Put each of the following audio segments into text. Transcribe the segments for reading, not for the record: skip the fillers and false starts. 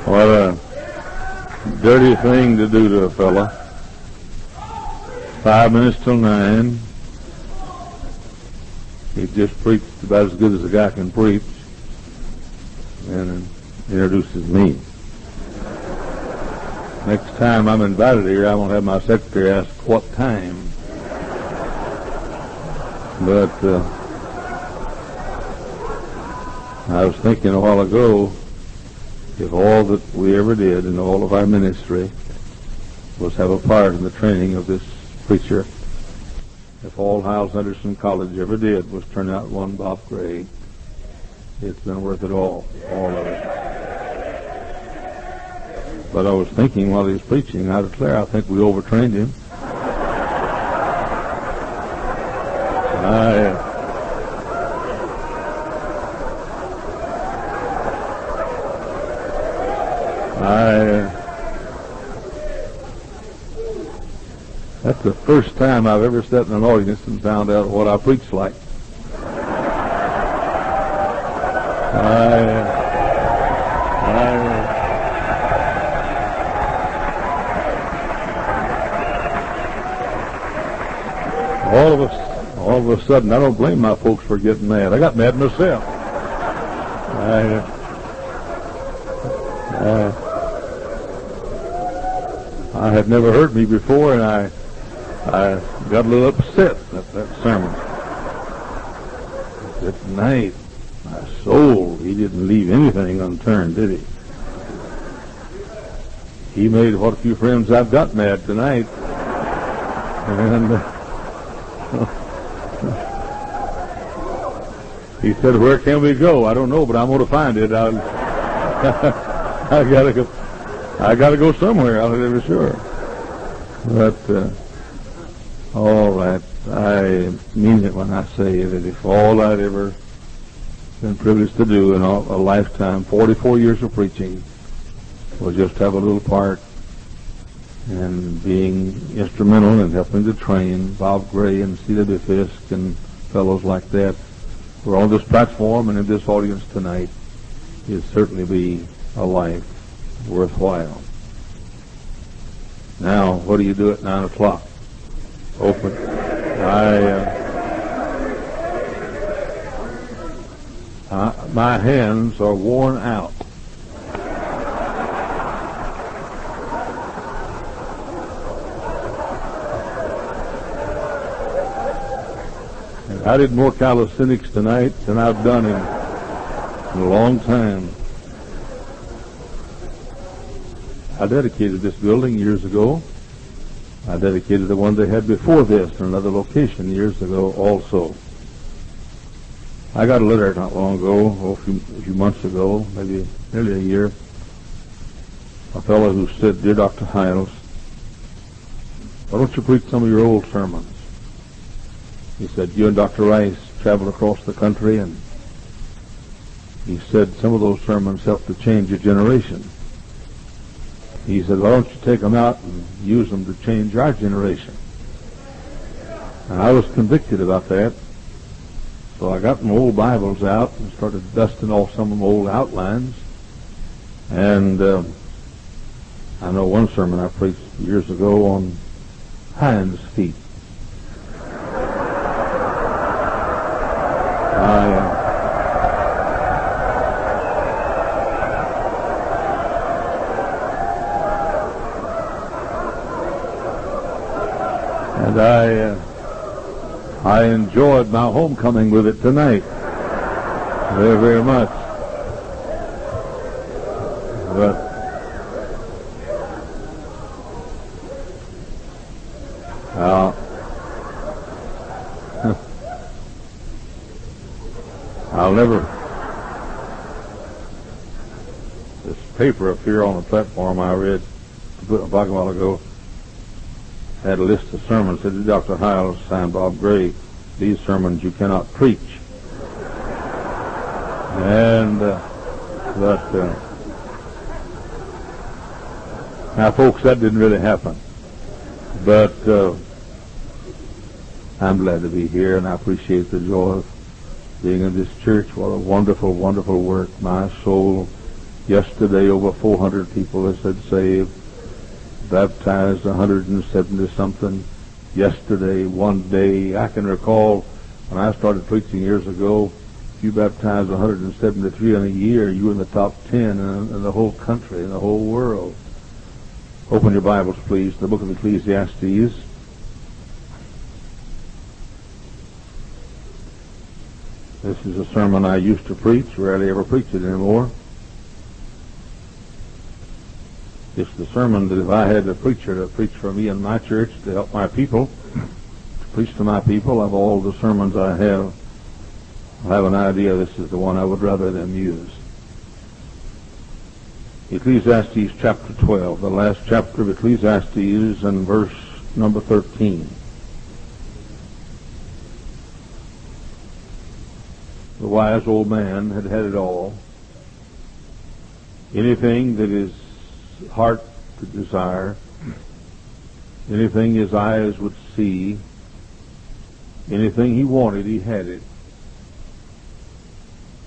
What a dirty thing to do to a fella. 5 minutes till 9. He just preached about as good as a guy can preach, and introduces me. Next time I'm invited here, I'm going to have my secretary ask what time. But I was thinking a while ago, if all that we ever did in all of our ministry was have a part in the training of this preacher, if all Hyles Henderson College ever did was turn out one Bob Gray, it's been worth it all of it. But I was thinking while he was preaching, I declare, I think we overtrained him. That's the first time I've ever sat in an audience and found out what I preach like. All of a sudden, I don't blame my folks for getting mad. I got mad myself. I had never heard me before, and I got a little upset at that sermon. That night, my soul, he didn't leave anything unturned, did he? He made what a few friends I've got mad tonight. And he said, "Where can we go?" I don't know, but I'm going to find it. I gotta go somewhere. I'll never sure. But all right, I mean it when I say that if all I'd ever been privileged to do in a lifetime, 44 years of preaching, was just have a little part in being instrumental in helping to train Bob Gray and C.W. Fisk and fellows like that, we're on this platform and in this audience tonight, it'd certainly be a life worthwhile. Now, what do you do at 9 o'clock? Open. My hands are worn out. I did more calisthenics tonight than I've done in a long time. I dedicated this building years ago. I dedicated the one they had before this in another location years ago also. I got a letter not long ago, a few months ago, maybe nearly a year, a fellow who said, "Dear Dr. Hyles, why don't you preach some of your old sermons?" He said, "You and Dr. Rice traveled across the country, and he said some of those sermons helped to change a generation." He said, "Why don't you take them out and use them to change our generation?" And I was convicted about that. So I got my old Bibles out and started dusting off some of my old outlines. And I know one sermon I preached years ago on hinds feet. And I enjoyed my homecoming with it tonight very, very much. But I'll never. This paper up here on the platform I read a while ago had a list of sermons. It said, "Dr. Hyles, signed Bob Gray, these sermons you cannot preach." And now, folks, that didn't really happen. But I'm glad to be here, and I appreciate the joy of being in this church. What a wonderful, wonderful work. My soul, yesterday over 400 people has been saved, baptized 170-something. Yesterday, one day, I can recall when I started preaching years ago, if you baptized 173 in a year, you were in the top 10 in the whole country, in the whole world. Open your Bibles, please, the book of Ecclesiastes. This is a sermon I used to preach, rarely ever preach it anymore. It's the sermon that if I had a preacher to preach for me in my church to help my people, to preach to my people, of all the sermons I have an idea this is the one I would rather them use. Ecclesiastes chapter 12, the last chapter of Ecclesiastes, and verse number 13. The wise old man had had it all. Anything that his heart could desire, anything his eyes would see, anything he wanted, he had it.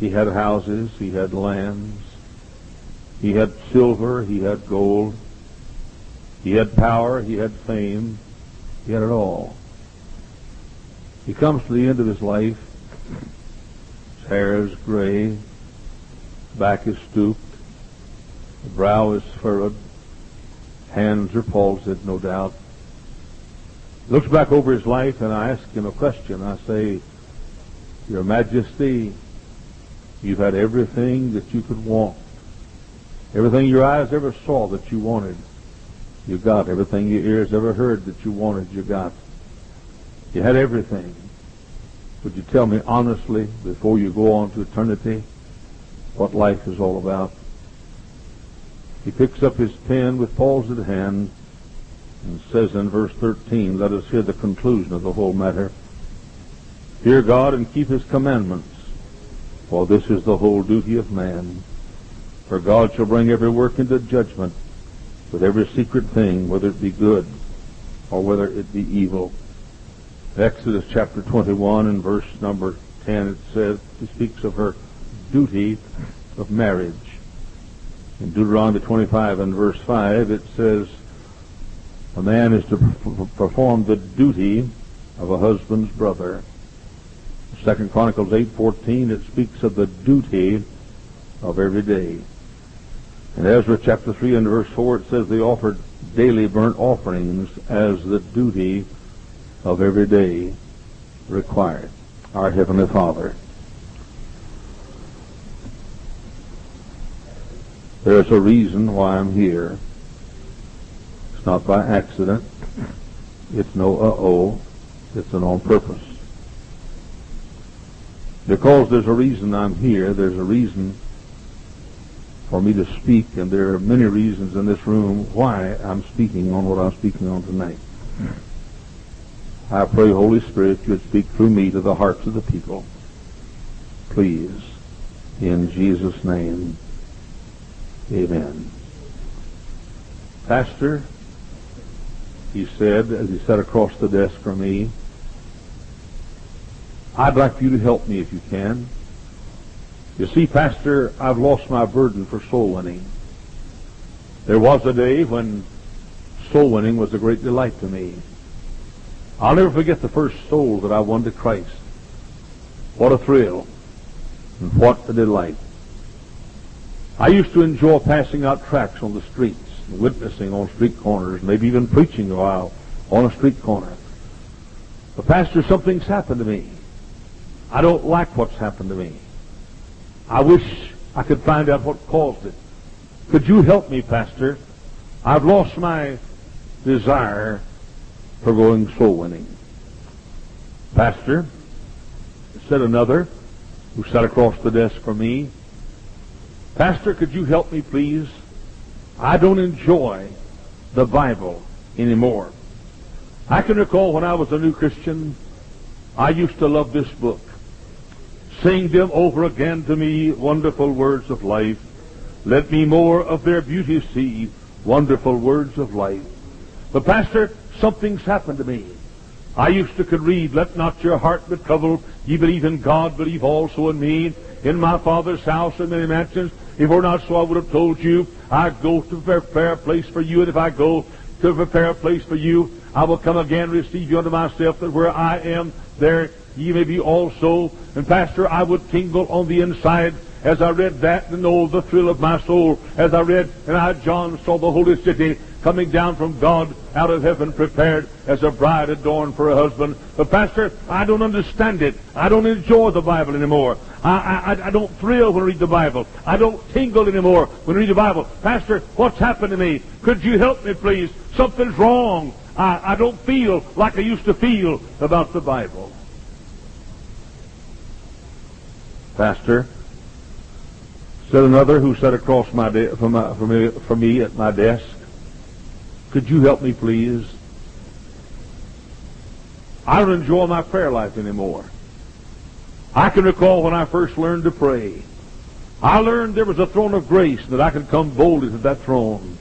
He had houses, he had lands, he had silver, he had gold, he had power, he had fame, he had it all. He comes to the end of his life. His hair is gray, back is stooped, the brow is furrowed, hands are palsied, no doubt. He looks back over his life, and I ask him a question. I say, Your Majesty, you've had everything that you could want. Everything your eyes ever saw that you wanted, you got. Everything your ears ever heard that you wanted, you got. You had everything. Would you tell me honestly, before you go on to eternity, what life is all about? He picks up his pen with palsied hand and says in verse 13, let us hear the conclusion of the whole matter. Fear God and keep his commandments, for this is the whole duty of man. For God shall bring every work into judgment with every secret thing, whether it be good or whether it be evil. Exodus chapter 21 and verse number 10, it speaks of her duty of marriage. In Deuteronomy 25 and verse 5, it says, a man is to perform the duty of a husband's brother. 2 Chronicles 8:14, it speaks of the duty of every day. In Ezra chapter 3 and verse 4, it says they offered daily burnt offerings as the duty of every day required. Our Heavenly Father, there's a reason why I'm here. It's not by accident. It's no it's an on purpose. Because there's a reason I'm here, there's a reason for me to speak, and there are many reasons in this room why I'm speaking on what I'm speaking on tonight. I pray, Holy Spirit, you would speak through me to the hearts of the people. Please, in Jesus' name, amen. Pastor, he said, as he sat across the desk from me, I'd like for you to help me if you can. You see, Pastor, I've lost my burden for soul winning. There was a day when soul winning was a great delight to me. I'll never forget the first soul that I won to Christ. What a thrill, and what a delight. I used to enjoy passing out tracts on the streets, and witnessing on street corners, maybe even preaching a while on a street corner. But Pastor, something's happened to me. I don't like what's happened to me. I wish I could find out what caused it. Could you help me, Pastor? I've lost my desire for going soul winning. Pastor, said another who sat across the desk from me, Pastor, could you help me, please? I don't enjoy the Bible anymore. I can recall when I was a new Christian, I used to love this book. Sing them over again to me, wonderful words of life. Let me more of their beauty see, wonderful words of life. But Pastor, something's happened to me. I used to could read, let not your heart be troubled. Ye believe in God, believe also in me. In my Father's house are many mansions. If it were not so, I would have told you. I go to prepare a place for you, and if I go to prepare a place for you, I will come again, receive you unto myself, that where I am, there ye may be also. And Pastor, I would tingle on the inside as I read that, and know the thrill of my soul as I read, and I, John, saw the holy city coming down from God out of heaven, prepared as a bride adorned for a husband. But Pastor, I don't understand it. I don't enjoy the Bible anymore. I don't thrill when I read the Bible. I don't tingle anymore when I read the Bible. Pastor, what's happened to me? Could you help me, please? Something's wrong. I don't feel like I used to feel about the Bible. Pastor, said another who sat across from me at my desk, could you help me, please? I don't enjoy my prayer life anymore. I can recall when I first learned to pray. I learned there was a throne of grace, and that I could come boldly to that throne.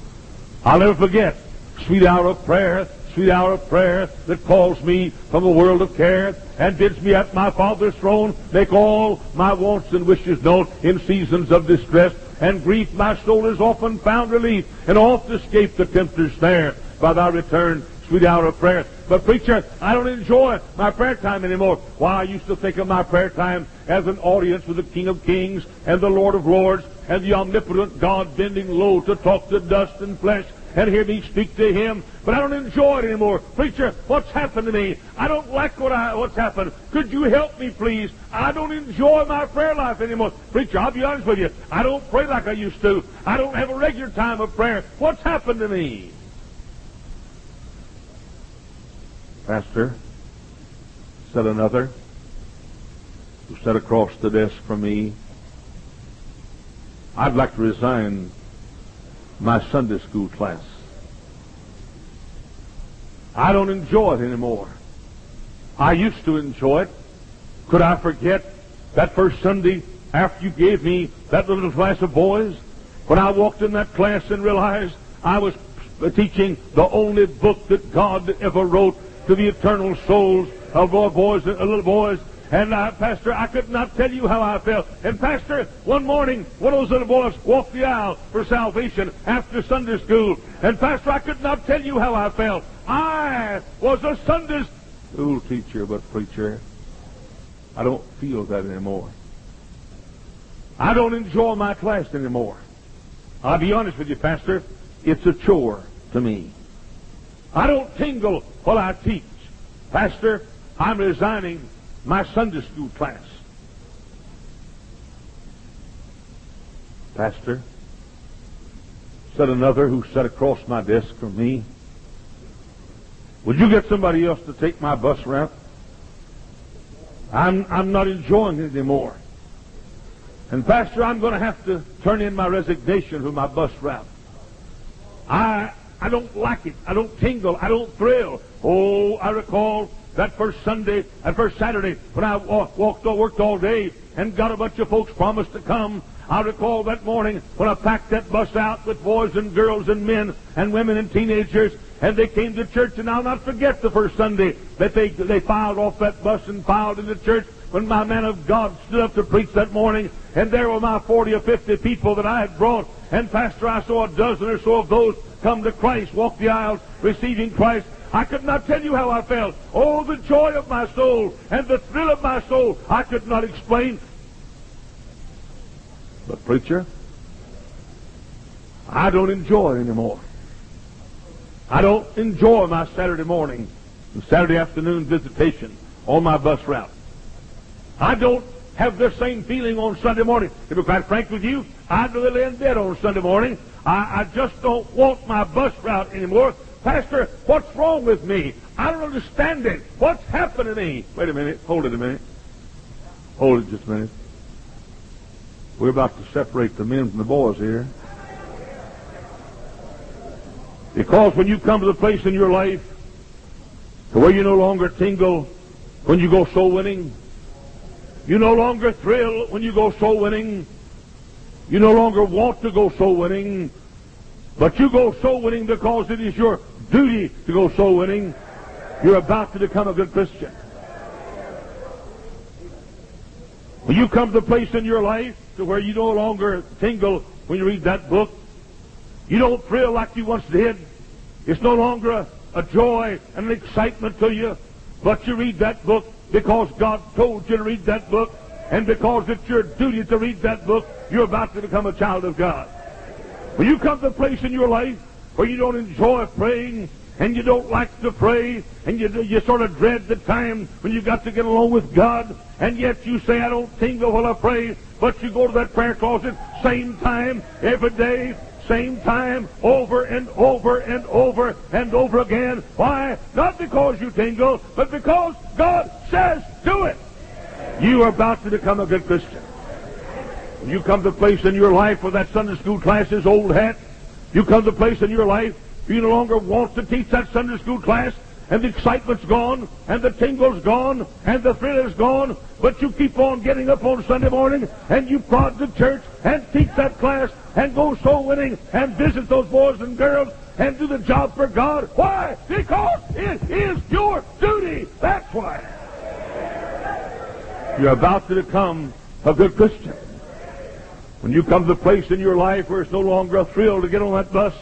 I'll never forget, sweet hour of prayer that calls me from a world of care and bids me at my Father's throne make all my wants and wishes known in seasons of distress and grief. My soul has often found relief and oft escaped the tempter's snare by thy return, sweet hour of prayer. But preacher, I don't enjoy my prayer time anymore. Why, I used to think of my prayer time as an audience with the King of Kings and the Lord of Lords and the omnipotent God bending low to talk to dust and flesh and hear me speak to him. But I don't enjoy it anymore. Preacher, what's happened to me? I don't like what's happened. Could you help me, please? I don't enjoy my prayer life anymore. Preacher, I'll be honest with you. I don't pray like I used to. I don't have a regular time of prayer. What's happened to me? Pastor, said another who sat across the desk from me, I'd like to resign my Sunday school class. I don't enjoy it anymore. I used to enjoy it. Could I forget that first Sunday after you gave me that little class of boys? When I walked in that class and realized I was teaching the only book that God ever wrote to the eternal souls of little boys. And Pastor, I could not tell you how I felt. And Pastor, one morning, one of those little boys walked the aisle for salvation after Sunday school. And Pastor, I could not tell you how I felt. I was a Sunday school teacher, but preacher, I don't feel that anymore. I don't enjoy my class anymore. I'll be honest with you, Pastor, it's a chore to me. I don't tingle while I teach. Pastor, I'm resigning my Sunday school class. Pastor, said another who sat across my desk from me, would you get somebody else to take my bus route? I'm not enjoying it anymore. And Pastor, I'm going to have to turn in my resignation for my bus route. I don't like it. I don't tingle. I don't thrill. Oh, I recall that first Sunday and first Saturday when I worked all day and got a bunch of folks promised to come. I recall that morning when I packed that bus out with boys and girls and men and women and teenagers, and they came to church. And I'll not forget the first Sunday that they filed off that bus and filed into church when my man of God stood up to preach that morning. And there were my 40 or 50 people that I had brought. And Pastor, I saw a dozen or so of those come to Christ, walk the aisles, receiving Christ. I could not tell you how I felt. Oh, the joy of my soul and the thrill of my soul, I could not explain. But preacher, I don't enjoy it anymore. I don't enjoy my Saturday morning and Saturday afternoon visitation on my bus route. I don't have the same feeling on Sunday morning. To be quite frank with you, I'd rather lay in bed on Sunday morning. I just don't want my bus route anymore. Pastor, what's wrong with me? I don't understand it. What's happened to me? Wait a minute. Hold it a minute. Hold it just a minute. We're about to separate the men from the boys here. Because when you come to the place in your life to where you no longer tingle when you go soul winning, you no longer thrill when you go soul winning, you no longer want to go soul winning, but you go soul winning because it is your duty to go soul winning. You're about to become a good Christian. When you come to the place in your life to where you no longer tingle when you read that book, you don't thrill like you once did. It's no longer a joy and an excitement to you, but you read that book because God told you to read that book, and because it's your duty to read that book, you're about to become a child of God. When you come to a place in your life where you don't enjoy praying, and you don't like to pray, and you sort of dread the time when you got to get along with God, and yet you say, I don't tingle while I pray, but you go to that prayer closet, same time, every day, same time, over and over and over and over again. Why? Not because you tingle, but because God says do it. You are about to become a good Christian. When you come to a place in your life where that Sunday school class is old hat, you come to a place in your life you no longer want to teach that Sunday school class, and the excitement's gone, and the tingle's gone, and the thrill is gone, but you keep on getting up on Sunday morning, and you prod the church, and teach that class, and go soul winning, and visit those boys and girls, and do the job for God. Why? Because it is your duty. That's why. You're about to become a good Christian. When you come to the place in your life where it's no longer a thrill to get on that bus,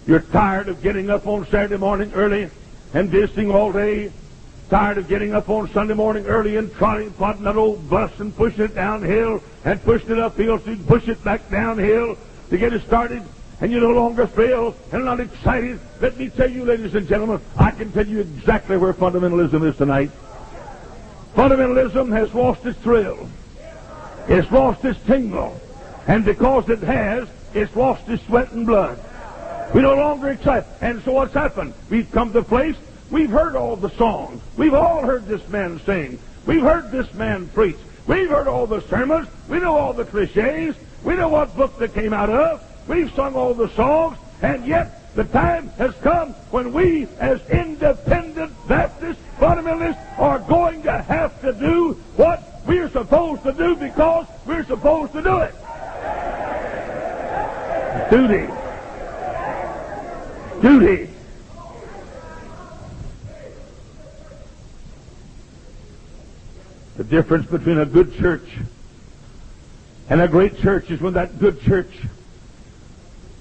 you're tired of getting up on Saturday morning early and visiting all day, tired of getting up on Sunday morning early and prodding that old bus and pushing it downhill and pushing it uphill so you can push it back downhill to get it started, and you're no longer thrilled and not excited. Let me tell you, ladies and gentlemen, I can tell you exactly where fundamentalism is tonight. Fundamentalism has lost its thrill. It's lost its tingle. And because it has, it's lost its sweat and blood. We're no longer excited. And so what's happened? We've come to a place, we've heard all the songs. We've all heard this man sing. We've heard this man preach. We've heard all the sermons. We know all the cliches. We know what book they came out of. We've sung all the songs. And yet the time has come when we, as independent Baptist fundamentalists, are going to have to do what we're supposed to do because we're supposed to do it. Duty. Duty. The difference between a good church and a great church is when that good church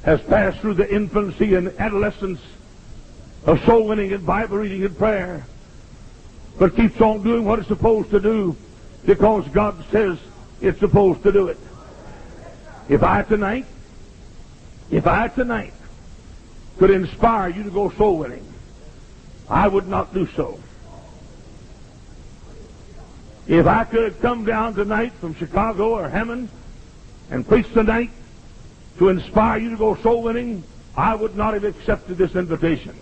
has passed through the infancy and adolescence of soul winning and Bible reading and prayer, but keeps on doing what it's supposed to do because God says it's supposed to do it. If I tonight could inspire you to go soul winning, I would not do so. If I could have come down tonight from Chicago or Hammond and preached tonight to inspire you to go soul winning, I would not have accepted this invitation.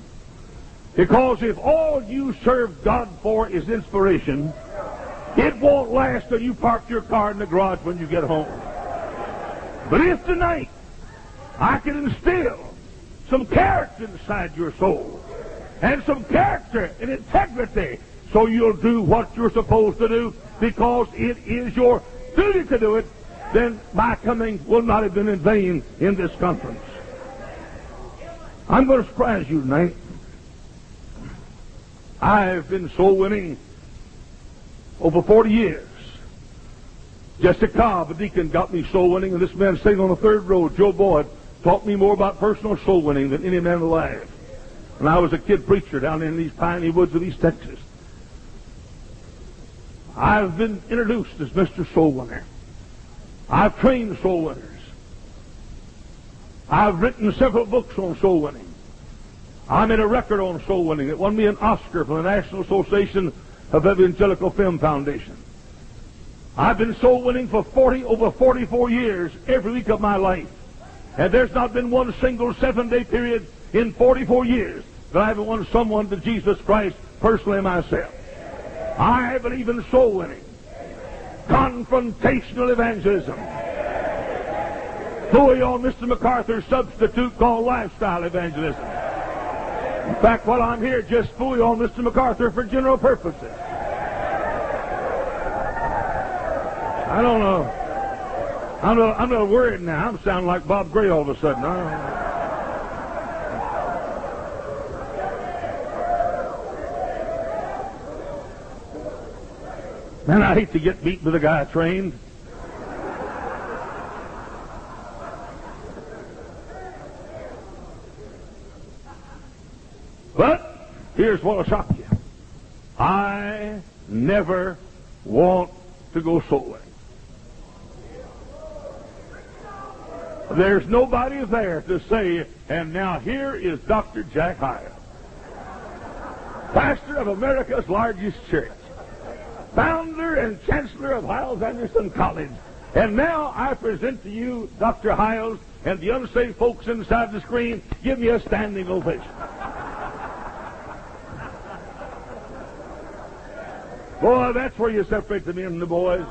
Because if all you serve God for is inspiration, it won't last till you park your car in the garage when you get home. But if tonight I can instill some character inside your soul, and some character and integrity, so you'll do what you're supposed to do because it is your duty to do it, then my coming will not have been in vain in this conference. I'm going to surprise you tonight. I've been soul winning over 40 years. Jesse Cobb, a deacon, got me soul winning, and this man sitting on the third row, Joe Boyd, taught me more about personal soul winning than any man alive. And I was a kid preacher down in these piney woods of East Texas. I've been introduced as Mr. Soul Winner. I've trained soul winners. I've written several books on soul winning. I made a record on soul winning that won me an Oscar from the National Association of Evangelical Film Foundation. I've been soul winning for over 44 years, every week of my life. And there's not been one single 7-day period in 44 years that I haven't won someone to Jesus Christ personally myself. I believe in soul winning, confrontational evangelism, fully on Mr. MacArthur's substitute called lifestyle evangelism. In fact, while I'm here, just fully on Mr. MacArthur for general purposes. I don't know. I'm not worried now. I'm sounding like Bob Gray all of a sudden. I don't know. Man, I hate to get beat with a guy trained. But here's what'll shock you. I never want to go soul winning. There's nobody there to say, and now here is Dr. Jack Hyles, pastor of America's largest church, founder and chancellor of Hyles Anderson College. And now I present to you Dr. Hyles, and the unsaved folks inside the screen give me a standing ovation. Boy, that's where you separate the men and the boys.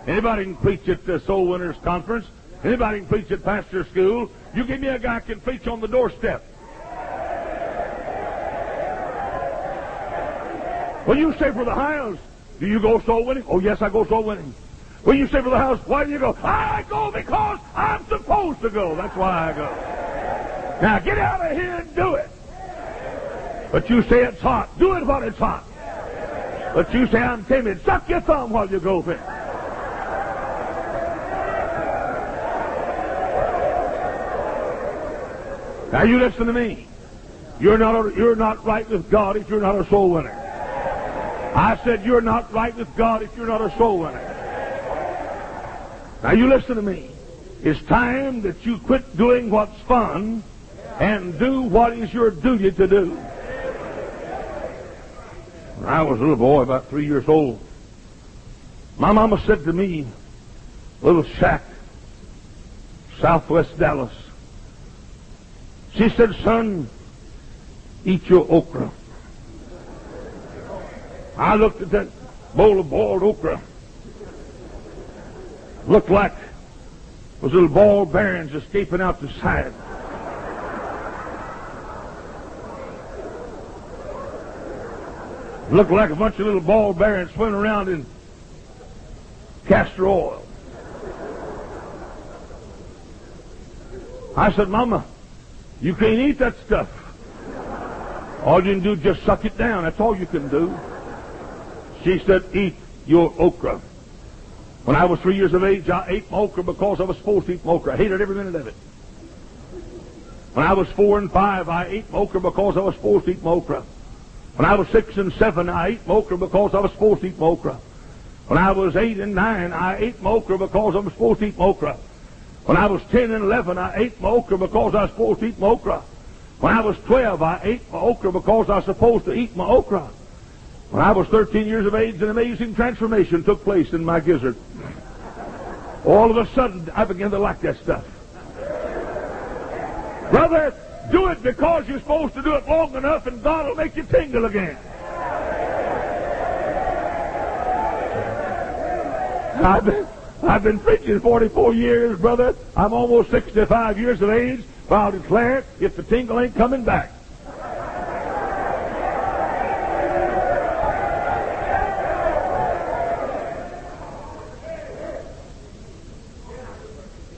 Anybody can preach at the Soul Winners Conference. Anybody can preach at pastor school. You give me a guy who can preach on the doorstep. When you say for the Hyles, do you go soul winning? Oh, yes, I go soul winning. When you say for the Hyles, why do you go? I go because I'm supposed to go. That's why I go. Now, get out of here and do it. But you say it's hot. Do it while it's hot. But you say I'm timid. Suck your thumb while you go there. Now you listen to me. You're not right with God if you're not a soul winner. I said you're not right with God if you're not a soul winner. Now you listen to me. It's time that you quit doing what's fun and do what is your duty to do. When I was a little boy, about 3 years old, my mama said to me, little shack, southwest Dallas, she said, son, eat your okra. I looked at that bowl of boiled okra. Looked like those little ball bearings escaping out the side. Looked like a bunch of little ball bearings swimming around in castor oil. I said, Mama, you can't eat that stuff. All you can do is just suck it down. That's all you can do. She said, eat your okra. When I was 3 years of age, I ate my okra because I was supposed to eat my okra. I hated every minute of it. When I was 4 and 5, I ate my okra because I was supposed to eat my okra. When I was 6 and 7, I ate my okra because I was supposed to eat my okra. When I was 8 and 9, I ate my okra because I was supposed to eat my okra. When I was 10 and 11, I ate my okra because I was supposed to eat my okra. When I was 12, I ate my okra because I was supposed to eat my okra. When I was 13 years of age, an amazing transformation took place in my gizzard. All of a sudden, I began to like that stuff. Brother, do it because you're supposed to do it long enough, and God will make you tingle again. I've been preaching 44 years, brother. I'm almost 65 years of age, but I'll declare if the tingle ain't coming back.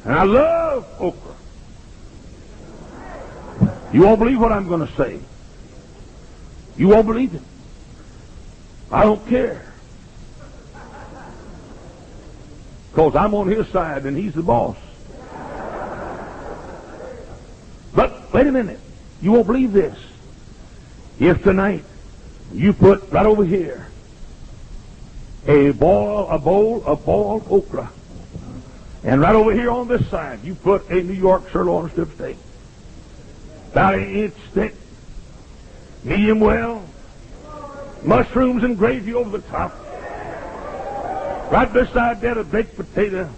And I love okra. You won't believe what I'm going to say. You won't believe it. I don't care. Because I'm on his side and he's the boss. But wait a minute. You won't believe this. If tonight you put right over here a bowl of boiled okra, and right over here on this side you put a New York sirloin strip steak, about an inch thick, medium well, mushrooms and gravy over the top. Right beside that, a baked potato,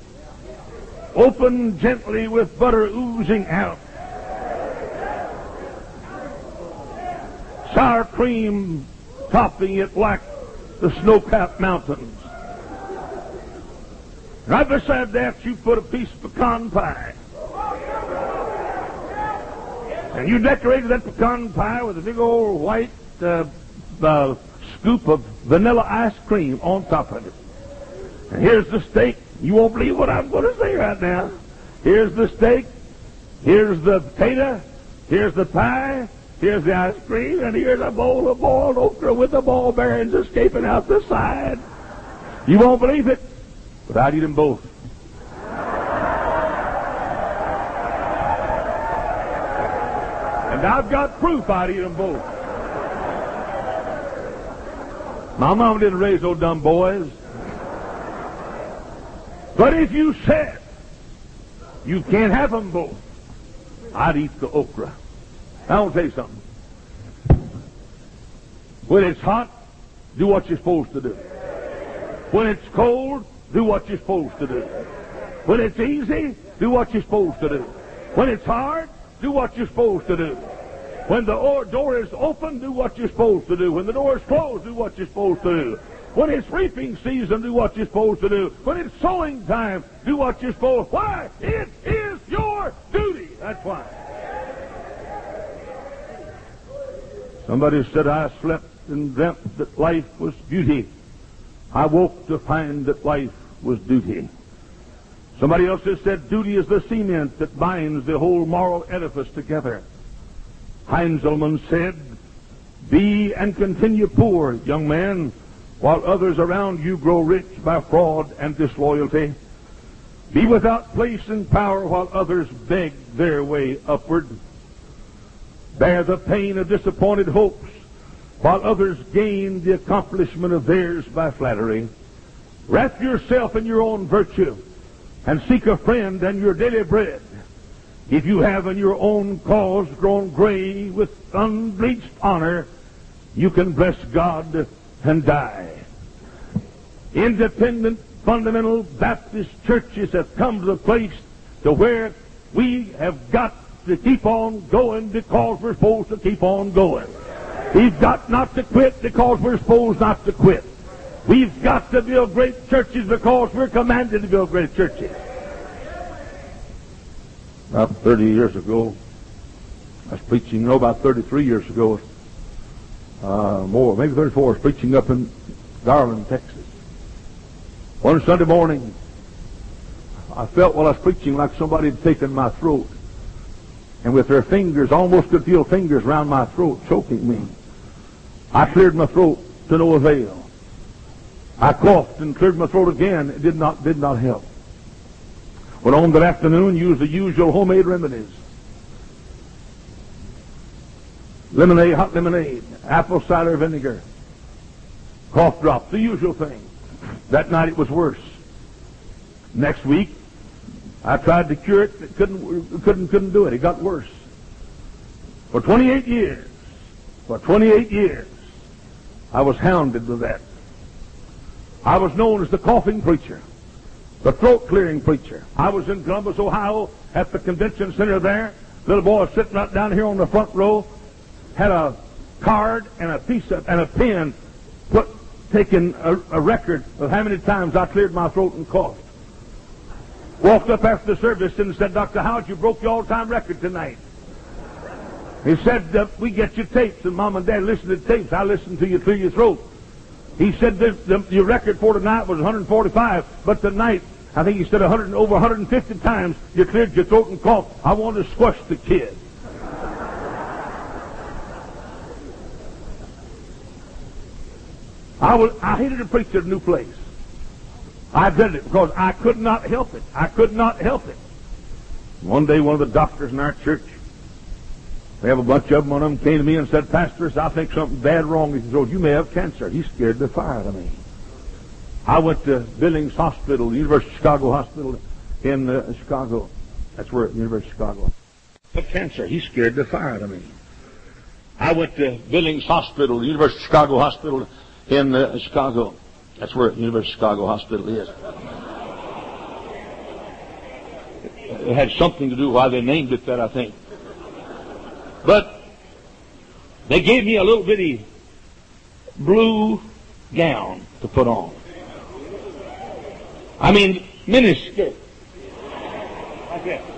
opened gently with butter oozing out. Sour cream topping it like the snow-capped mountains. Right beside that, you put a piece of pecan pie. And you decorated that pecan pie with a big old white scoop of vanilla ice cream on top of it. And here's the steak. You won't believe what I'm going to say right now. Here's the steak. Here's the potato. Here's the pie. Here's the ice cream, and here's a bowl of boiled okra with the ball bearings escaping out the side. You won't believe it, but I'd eat them both. And I've got proof I'd eat them both. My mom didn't raise no dumb boys. But if you said you can't have them both, I'd eat the okra. I want to tell you something. When it's hot, do what you're supposed to do. When it's cold, do what you're supposed to do. When it's easy, do what you're supposed to do. When it's hard, do what you're supposed to do. When the door is open, do what you're supposed to do. When the door is closed, do what you're supposed to do. When it's reaping season, do what you're supposed to do. When it's sowing time, do what you're supposed to. Why? It is your duty. That's why. Somebody said, I slept and dreamt that life was beauty. I woke to find that life was duty. Somebody else has said, duty is the cement that binds the whole moral edifice together. Heinzelman said, be and continue poor, young man, while others around you grow rich by fraud and disloyalty. Be without place and power while others beg their way upward. Bear the pain of disappointed hopes while others gain the accomplishment of theirs by flattery. Wrap yourself in your own virtue and seek a friend and your daily bread. If you have in your own cause grown gray with unbleached honor, you can bless God and die. Independent fundamental Baptist churches have come to the place to where we have got to keep on going because we're supposed to keep on going. We've got not to quit because we're supposed not to quit. We've got to build great churches because we're commanded to build great churches. About 30 years ago, I was preaching, about 33 years ago, more, maybe 34, I was preaching up in Garland, Texas. One Sunday morning, I felt while I was preaching like somebody had taken my throat, and with their fingers, almost could feel fingers around my throat choking me. I cleared my throat to no avail. I coughed and cleared my throat again. It did not help. Went on that afternoon, used the usual homemade remedies. Lemonade, hot lemonade, apple cider vinegar, cough drop, the usual thing. That night it was worse. Next week, I tried to cure it. It couldn't do it. It got worse. For 28 years, I was hounded with that. I was known as the coughing preacher, the throat-clearing preacher. I was in Columbus, Ohio, at the convention center there. Little boy was sitting right down here on the front row, had a card and a pen, taking a record of how many times I cleared my throat and coughed. Walked up after the service and said, Dr. Howard, you broke your all-time record tonight. He said, we get your tapes, and Mom and Dad listen to the tapes. I listen to you clear your throat. He said, your record for tonight was 145, but tonight, I think he said over 150 times you cleared your throat and coughed. I wanted to squash the kid. I hated to preach at a new place. I did it because I could not help it. I could not help it. One day, one of the doctors in our church, we have a bunch of them, one of them came to me and said, Pastor, I think something bad wrong with you. You may have cancer. He scared the fire out of me. I went to Billings Hospital, the University of Chicago Hospital in Chicago. That's where, University of Chicago. But cancer, he scared the fire out of me. I went to Billings Hospital, the University of Chicago Hospital in Chicago. That's where University of Chicago Hospital is. It had something to do why they named it that, I think. But they gave me a little bitty blue gown to put on. I mean, miniskirt.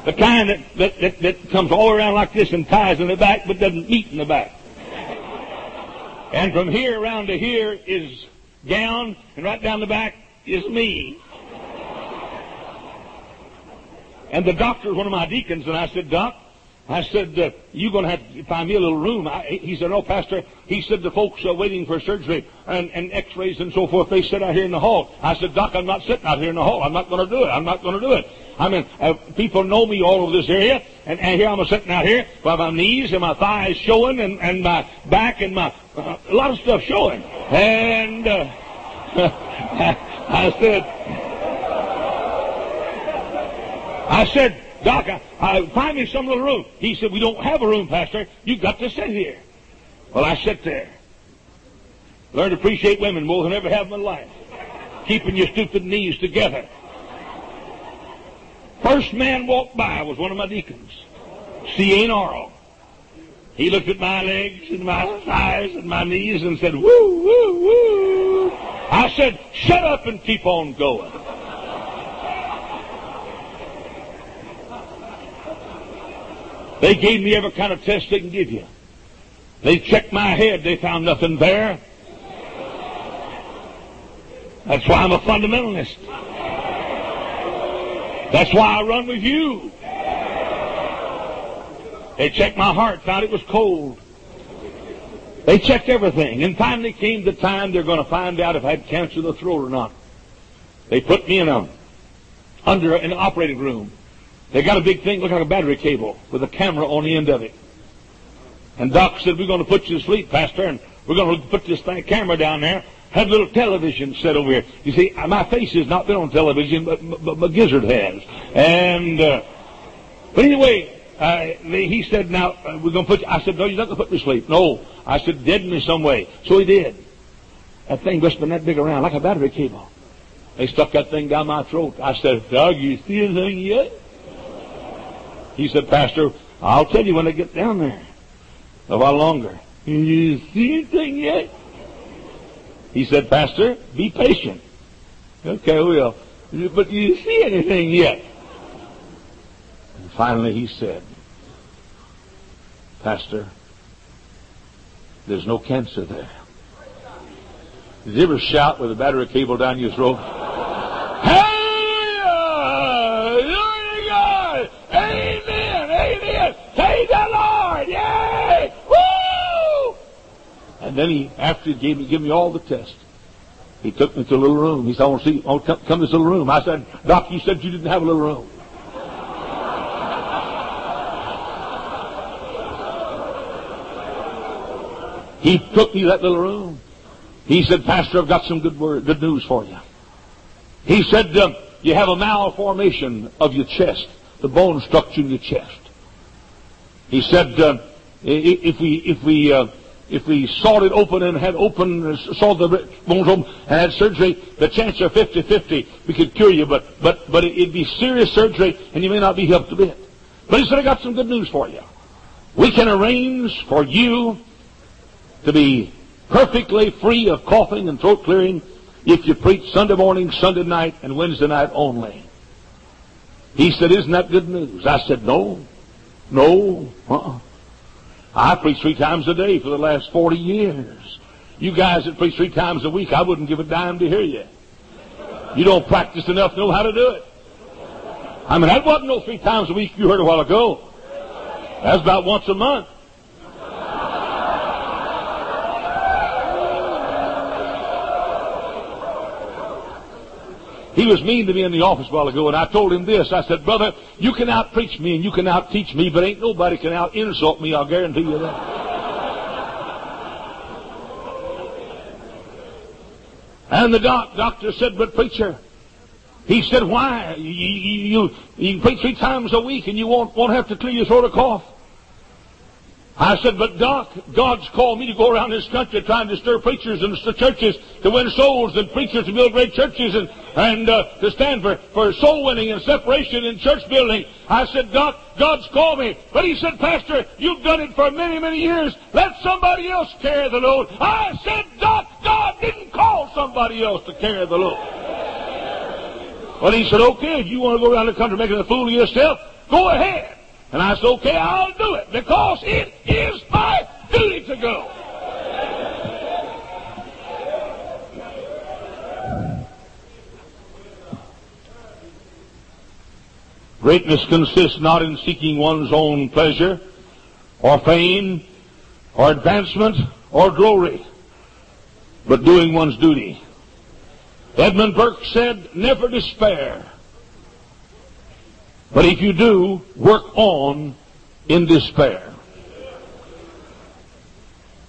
The kind that comes all around like this and ties in the back but doesn't meet in the back. And from here around to here is gown, and right down the back is me. And the doctor was one of my deacons, and I said, Doc, I said, you're going to have to find me a little room. He said, no, Pastor. He said, the folks waiting for surgery and x-rays and so forth, they sit out here in the hall. I said, Doc, I'm not sitting out here in the hall. I'm not going to do it. I'm not going to do it. I mean, people know me all over this area, and here I'm sitting out here with my knees and my thighs showing and my back and my a lot of stuff showing. And I said, Doc, find me some little room. He said, we don't have a room, Pastor. You've got to sit here. Well, I sit there. Learn to appreciate women more than I ever have in my life. Keeping your stupid knees together. First man walked by was one of my deacons, C.A. Norrell. He looked at my legs and my thighs and my knees and said, woo, woo, woo. I said, shut up and keep on going. They gave me every kind of test they can give you. They checked my head. They found nothing there. That's why I'm a fundamentalist. That's why I run with you. They checked my heart, found it was cold. They checked everything. And finally came the time they're going to find out if I had cancer of the throat or not. They put me under an operating room. They got a big thing, looked like a battery cable, with a camera on the end of it. And Doc said, we're going to put you to sleep, Pastor, and we're going to put this camera down there. Had a little television set over here. You see, my face has not been on television, but my gizzard has. And, but anyway, he said, now, we're going to put you, I said, no, you're not going to put me to sleep. No. I said, deaden me some way. So he did. That thing must have been that big around, like a battery cable. They stuck that thing down my throat. I said, Doug, you see anything yet? He said, Pastor, I'll tell you when I get down there. A while longer. You see anything yet? He said, Pastor, be patient. Okay, I will. But do you see anything yet? And finally he said, Pastor, there's no cancer there. Did you ever shout with a battery cable down your throat? Hallelujah! Glory to God! Amen! Amen! Praise the Lord! Yay! Woo! And then he, after he gave me all the tests, he took me to a little room. He said, I want to see, come to this little room. I said, Doc, you said you didn't have a little room. He took me to that little room. He said, Pastor, I've got some good news for you. He said, you have a malformation of your chest, the bone structure in your chest. He said, if we sawed it open and had sawed the bones open and had surgery, the chance of 50-50 we could cure you, but it'd be serious surgery and you may not be helped a bit. But he said, I got some good news for you. We can arrange for you to be perfectly free of coughing and throat clearing if you preach Sunday morning, Sunday night, and Wednesday night only. He said, isn't that good news? I said, no. I preach 3 times a day for the last 40 years. You guys that preach 3 times a week, I wouldn't give a dime to hear you. You don't practice enough to know how to do it. I mean, that wasn't no 3 times a week you heard a while ago. That's about once a month. He was mean to me in the office a while ago, and I told him this. I said, brother, you can out-preach me and you can out-teach me, but ain't nobody can out-insult me, I'll guarantee you that. And the doctor said, but preacher, he said, why? You can preach 3 times a week and you won't have to clear your throat or cough. I said, but Doc, God's called me to go around this country trying to stir preachers and churches to win souls and preachers to build great churches and to stand for soul winning and separation in church building. I said, Doc, God's called me. But he said, Pastor, you've done it for many, many years. Let somebody else carry the load. I said, Doc, God didn't call somebody else to carry the load. Well, he said, okay, if you want to go around the country making a fool of yourself, go ahead. And I said, okay, I'll do it because it is my duty to go. Greatness consists not in seeking one's own pleasure, or fame, or advancement, or glory, but doing one's duty. Edmund Burke said, never despair. But if you do, work on in despair.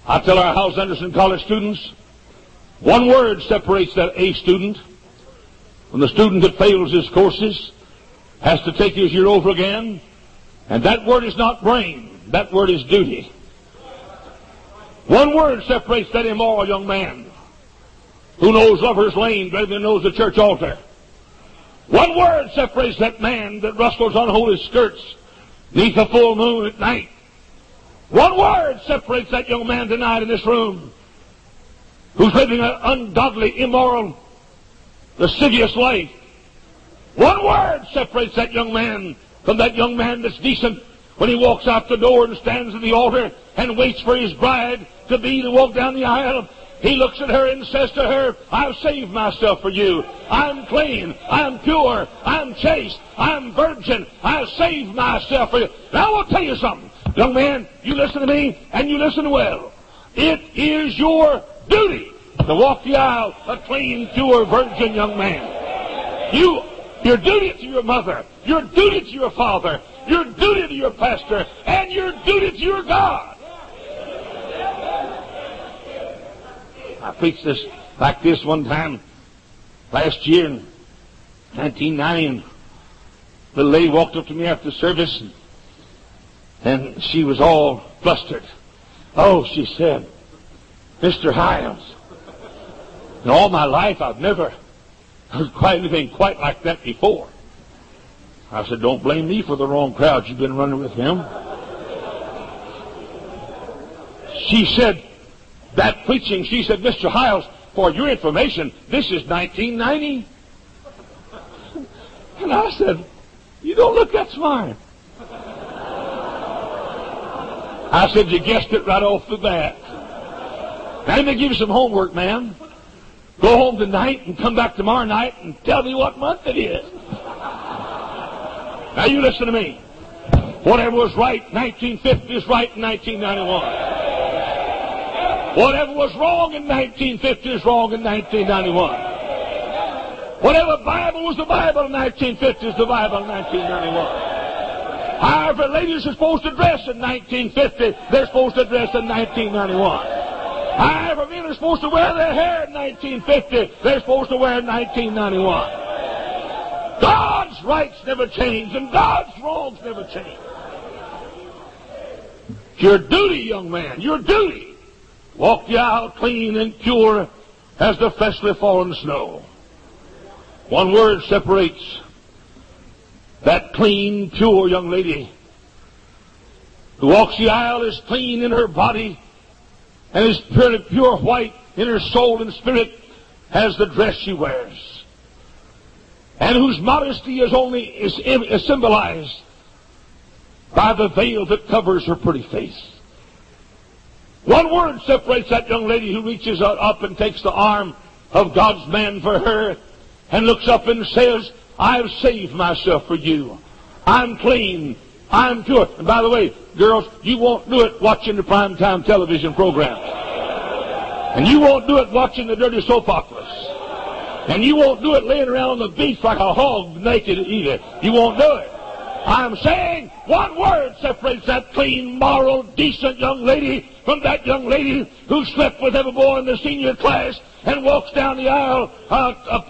I tell our Hyles Anderson College students, one word separates that A student from the student that fails his courses, has to take his year over again, and that word is not brain, that word is duty. One word separates that immoral young man who knows Lover's Lane better than knows the church altar. One word separates that man that rustles unholy skirts neath a full moon at night. One word separates that young man tonight in this room who's living an ungodly, immoral, lascivious life. One word separates that young man from that young man that's decent when he walks out the door and stands at the altar and waits for his bride to be to walk down the aisle. He looks at her and says to her, I've saved myself for you. I'm clean. I'm pure. I'm chaste. I'm virgin. I've saved myself for you. Now I will tell you something. Young man, you listen to me and you listen well. It is your duty to walk the aisle a clean, pure, virgin young man. Your duty to your mother, your duty to your father, your duty to your pastor, and your duty to your God. I preached this like this one time last year in 1990, and the lady walked up to me after the service, and she was all flustered. Oh, she said, Mr. Hyles, in all my life I've never heard quite anything quite like that before. I said, don't blame me for the wrong crowd you've been running with him. She said, that preaching, she said, Mr. Hyles, for your information, this is 1990. And I said, you don't look that smart. I said, you guessed it right off the bat. Now let me give you some homework, man. Go home tonight and come back tomorrow night and tell me what month it is. Now you listen to me. Whatever was right in 1950 is right in 1991. Whatever was wrong in 1950 is wrong in 1991. Whatever Bible was the Bible in 1950 is the Bible in 1991. However ladies are supposed to dress in 1950, they're supposed to dress in 1991. However men are supposed to wear their hair in 1950, they're supposed to wear in 1991. God's rights never change, and God's wrongs never change. Your duty, young man, your duty. Walk the aisle clean and pure as the freshly fallen snow. One word separates that clean, pure young lady who walks the aisle is clean in her body and is pure white in her soul and spirit as the dress she wears, and whose modesty is symbolized by the veil that covers her pretty face. One word separates that young lady who reaches up and takes the arm of God's man for her and looks up and says, I've saved myself for you. I'm clean. I'm pure. And by the way, girls, you won't do it watching the primetime television programs. And you won't do it watching the dirty soap operas. And you won't do it laying around on the beach like a hog naked either. You won't do it. I'm saying one word separates that clean, moral, decent young lady from that young lady who slept with every boy in the senior class and walks down the aisle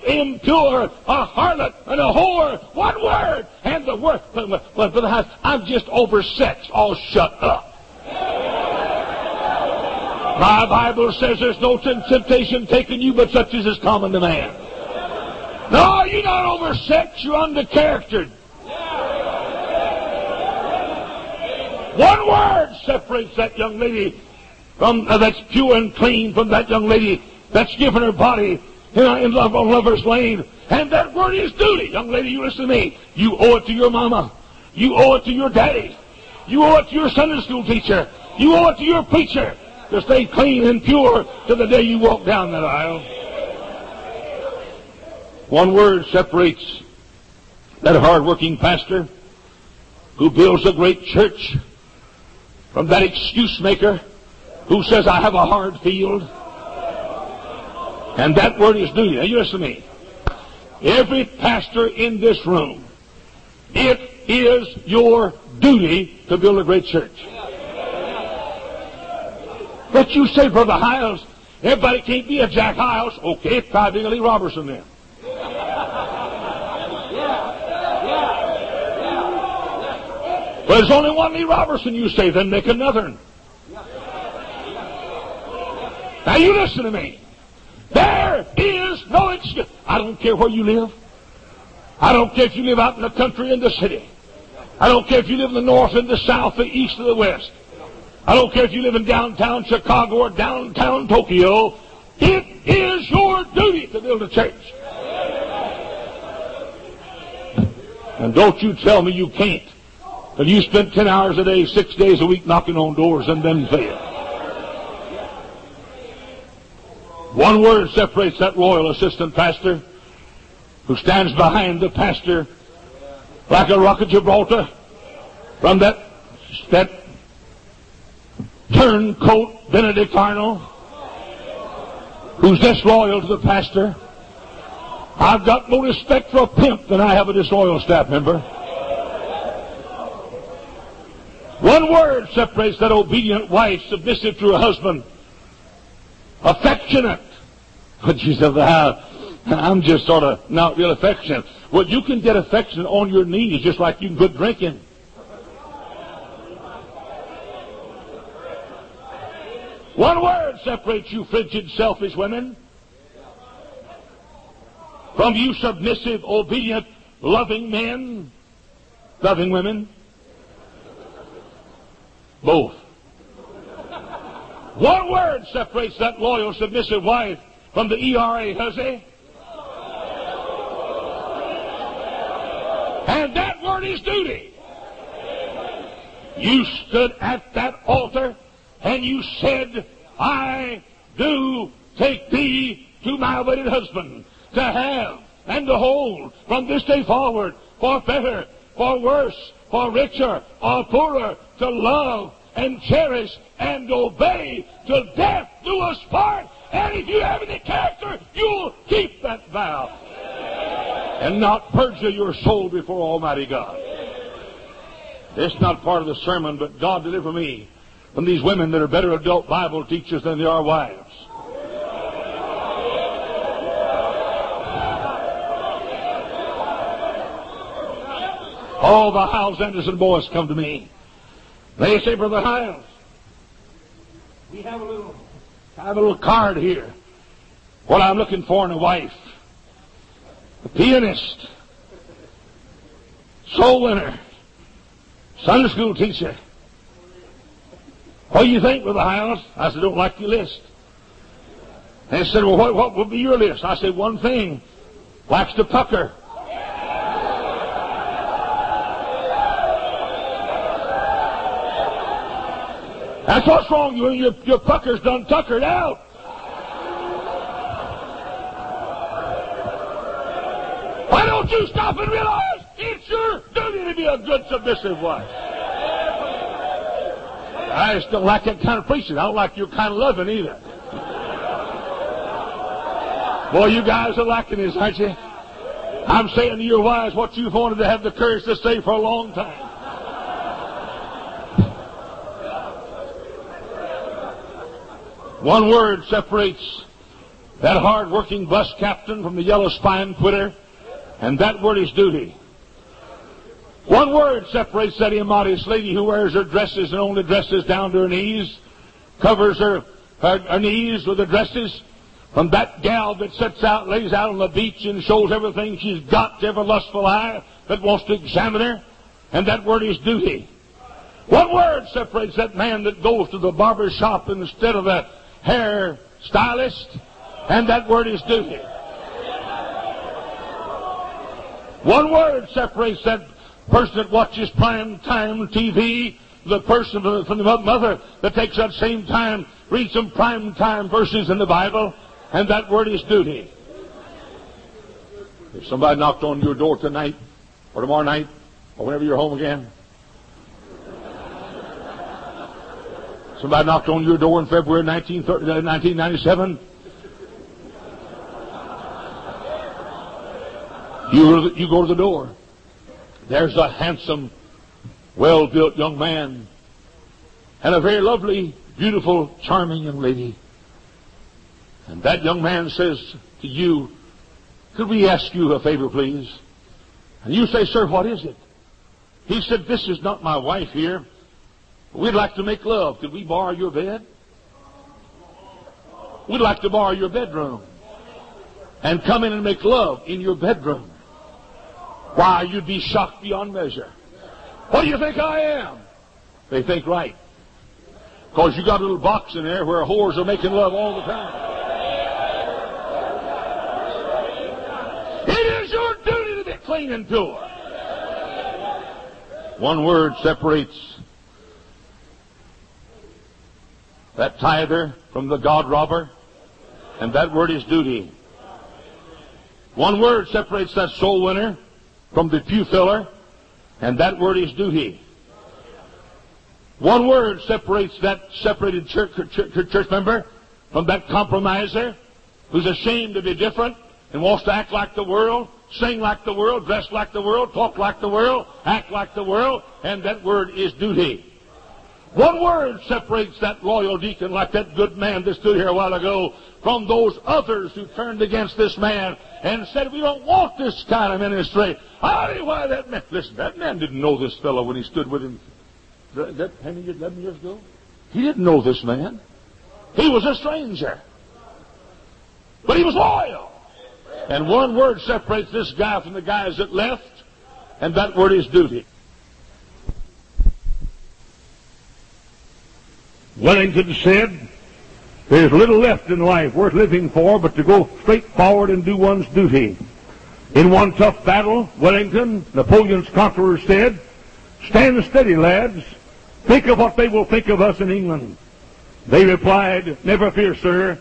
impure, a harlot, and a whore. One word. And the word. But I'm just oversexed. All shut up. My Bible says there's no temptation taken you but such as is common to man. No, you're not oversexed. You're under-charactered. One word separates that young lady from that's pure and clean from that young lady that's given her body in love on Lover's Lane. And that word is duty. Young lady, you listen to me. You owe it to your mama. You owe it to your daddy. You owe it to your Sunday school teacher. You owe it to your preacher to stay clean and pure to the day you walk down that aisle. One word separates that hard-working pastor who builds a great church from that excuse maker who says, I have a hard field. And that word is duty. Now you listen to me. Every pastor in this room, it is your duty to build a great church. But you say, Brother Hyles, everybody can't be a Jack Hyles. Okay, try being a Lee Robertson then. But there's only one Lee Robertson, you say, then make another. Now you listen to me. There is no excuse. I don't care where you live. I don't care if you live out in the country or in the city. I don't care if you live in the north and the south, the east or the west. I don't care if you live in downtown Chicago or downtown Tokyo. It is your duty to build a church. And don't you tell me you can't. That you spend 10 hours a day, 6 days a week knocking on doors and then fail. One word separates that loyal assistant pastor who stands behind the pastor like a rock of Gibraltar from that turncoat Benedictino who's disloyal to the pastor. I've got more respect for a pimp than I have a disloyal staff member. One word separates that obedient wife, submissive to her husband, affectionate. But she said, I'm just sort of not real affectionate. Well, you can get affectionate on your knees just like you can quit drinking. One word separates you frigid, selfish women from you submissive, obedient, loving men, loving women. Both. One word separates that loyal, submissive wife from the ERA hussy. And that word is duty. You stood at that altar and you said, I do take thee to my wedded husband, to have and to hold from this day forward, for better, for worse, for richer, or poorer, to love and cherish and obey till death do us part. And if you have any character, you'll keep that vow and not perjure your soul before Almighty God. It's not part of the sermon, but God deliver me from these women that are better adult Bible teachers than they are wives. All the Hyles Anderson boys come to me. They say, Brother Hyles, we have a little card here. What I'm looking for in a wife. A pianist, soul winner, Sunday school teacher. What do you think, Brother Hyles? I said, don't like your list. They said, well, what would be your list? I said, one thing, likes to pucker. That's what's wrong. Your pucker's done tuckered out. Why don't you stop and realize it's your duty to be a good, submissive wife? I just don't like that kind of preaching. I don't like your kind of loving either. Boy, you guys are liking this, aren't you? I'm saying to your wives what you've wanted to have the courage to say for a long time. One word separates that hard-working bus captain from the yellow spine quitter, and that word is duty. One word separates that immodest lady who wears her dresses and only dresses down to her knees, covers her knees with the dresses, from that gal that sits out, lays out on the beach and shows everything she's got to every lustful eye that wants to examine her, and that word is duty. One word separates that man that goes to the barber shop instead of the hair stylist, and that word is duty. One word separates that person that watches prime time TV, the person from the mother that takes that same time, reads some prime time verses in the Bible, and that word is duty. If somebody knocked on your door tonight or tomorrow night, or whenever you're home again. Somebody knocked on your door in February 1997. You go to the door. There's a handsome, well-built young man and a very lovely, beautiful, charming young lady. And that young man says to you, could we ask you a favor, please? And you say, sir, what is it? He said, this is not my wife here. We'd like to make love. Could we borrow your bed? We'd like to borrow your bedroom and come in and make love in your bedroom. Why, you'd be shocked beyond measure. What do you think I am? They think right. Because you got a little box in there where whores are making love all the time. It is your duty to be clean and pure. One word separates that tither from the God robber, and that word is duty. One word separates that soul winner from the pew filler, and that word is duty. One word separates that separated church member from that compromiser who's ashamed to be different and wants to act like the world, sing like the world, dress like the world, talk like the world, act like the world, and that word is duty. One word separates that loyal deacon, like that good man that stood here a while ago, from those others who turned against this man and said, we don't want this kind of ministry. I don't know why that man... Listen, that man didn't know this fellow when he stood with him. That 11 years ago? He didn't know this man. He was a stranger. But he was loyal. And one word separates this guy from the guys that left, and that word is duty. Wellington said, there's little left in life worth living for but to go straight forward and do one's duty. In one tough battle, Wellington, Napoleon's conqueror, said, stand steady, lads. Think of what they will think of us in England. They replied, never fear, sir.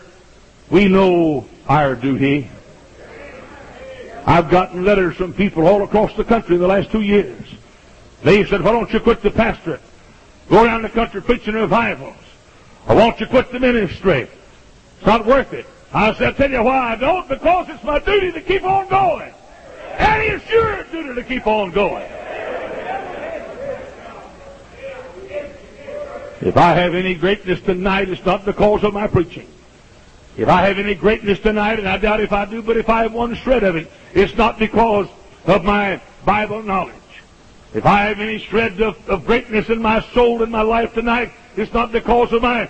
We know our duty. I've gotten letters from people all across the country in the last 2 years. They said, why don't you quit the pastorate? Go around the country preaching revivals. Or won't you quit the ministry? It's not worth it. I said, I'll tell you why I don't. Because it's my duty to keep on going. And it's your duty to keep on going. If I have any greatness tonight, it's not because of my preaching. If I have any greatness tonight, and I doubt if I do, but if I have one shred of it, it's not because of my Bible knowledge. If I have any shred of greatness in my soul and my life tonight, it's not because of my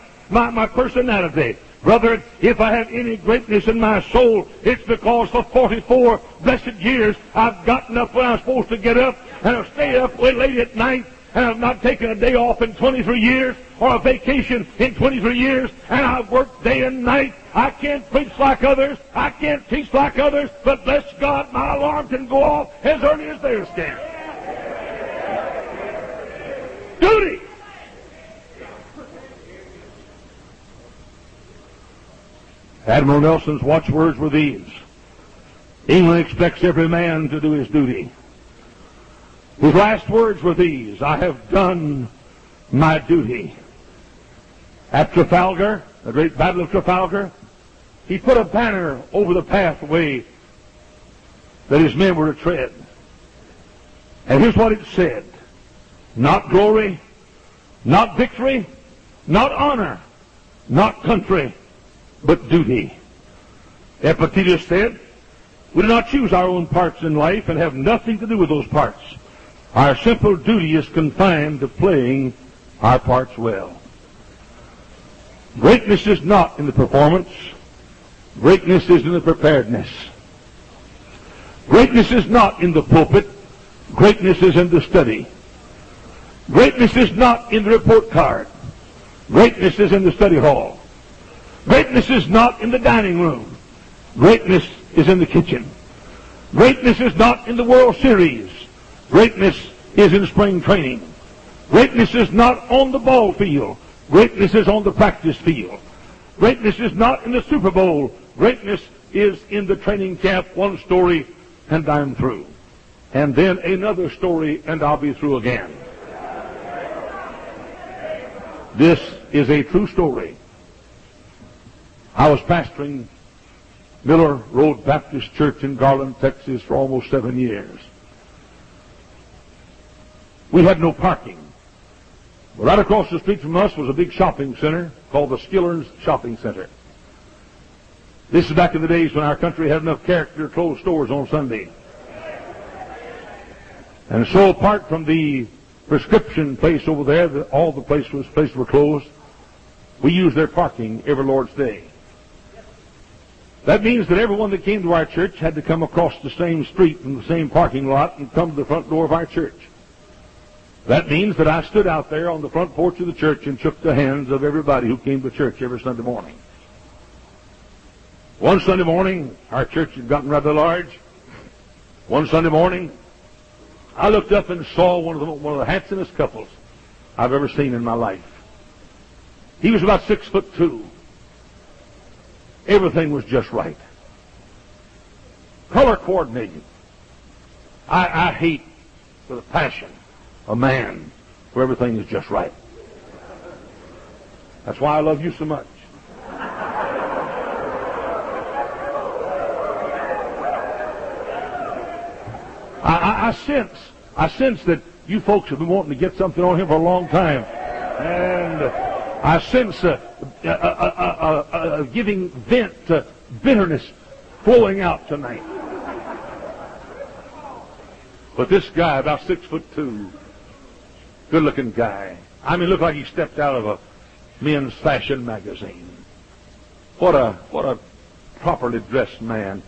personality. Brother, if I have any greatness in my soul, it's because for 44 blessed years I've gotten up when I'm supposed to get up, and I've stayed up late at night, and I've not taken a day off in 23 years, or a vacation in 23 years, and I've worked day and night. I can't preach like others, I can't teach like others, but bless God, my alarm can go off as early as theirs can. Duty! Admiral Nelson's watchwords were these: England expects every man to do his duty. His last words were these: I have done my duty. At Trafalgar, the great Battle of Trafalgar, he put a banner over the pathway that his men were to tread. And here's what it said: not glory, not victory, not honor, not country, but duty. Epictetus said, we do not choose our own parts in life and have nothing to do with those parts. Our simple duty is confined to playing our parts well. Greatness is not in the performance. Greatness is in the preparedness. Greatness is not in the pulpit. Greatness is in the study. Greatness is not in the report card. Greatness is in the study hall. Greatness is not in the dining room. Greatness is in the kitchen. Greatness is not in the World Series. Greatness is in spring training. Greatness is not on the ball field. Greatness is on the practice field. Greatness is not in the Super Bowl. Greatness is in the training camp. One story, and I'm through. and then another story, and I'll be through again. This is a true story. I was pastoring Miller Road Baptist Church in Garland, Texas for almost 7 years. We had no parking. But right across the street from us was a big shopping center called the Skiller's Shopping Center. This is back in the days when our country had enough character to close stores on Sunday. And so apart from the prescription place over there, all the places were closed, we used their parking every Lord's Day. That means that everyone that came to our church had to come across the same street in the same parking lot and come to the front door of our church. That means that I stood out there on the front porch of the church and shook the hands of everybody who came to church every Sunday morning. One Sunday morning, our church had gotten rather large. One Sunday morning, I looked up and saw one of the handsomest couples I've ever seen in my life. He was about 6'2". Everything was just right. Color coordinated. I hate with a passion a man where everything is just right. That's why I love you so much. I sense that you folks have been wanting to get something on him for a long time. And I sense giving vent to bitterness flowing out tonight. But this guy, about 6'2", good-looking guy. I mean, looked like he stepped out of a men's fashion magazine. What a properly dressed man.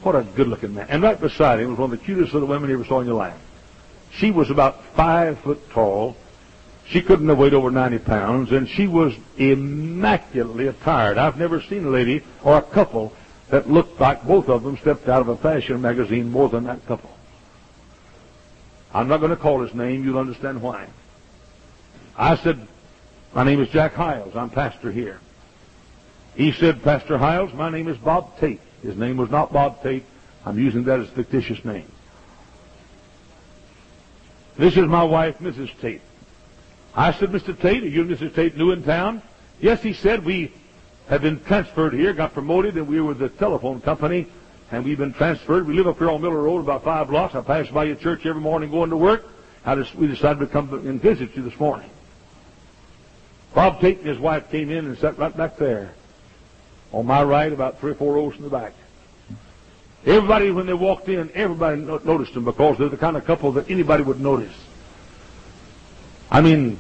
What a good-looking man. And right beside him was one of the cutest little women you ever saw in your life. She was about 5 foot tall. She couldn't have weighed over 90 pounds, and she was immaculately attired. I've never seen a lady or a couple that looked like both of them stepped out of a fashion magazine more than that couple. I'm not going to call his name. You'll understand why. I said, my name is Jack Hyles. I'm pastor here. He said, Pastor Hyles, my name is Bob Tate. His name was not Bob Tate. I'm using that as a fictitious name. This is my wife, Mrs. Tate. I said, Mr. Tate, are you and Mrs. Tate new in town? Yes, he said, we have been transferred here, got promoted, and we were the telephone company, and we've been transferred. We live up here on Miller Road, about 5 blocks. I pass by your church every morning going to work. We decided to come and visit you this morning. Bob Tate and his wife came in and sat right back there. On my right, about 3 or 4 rows in the back. Everybody, when they walked in, everybody noticed them because they're the kind of couple that anybody would notice. I mean,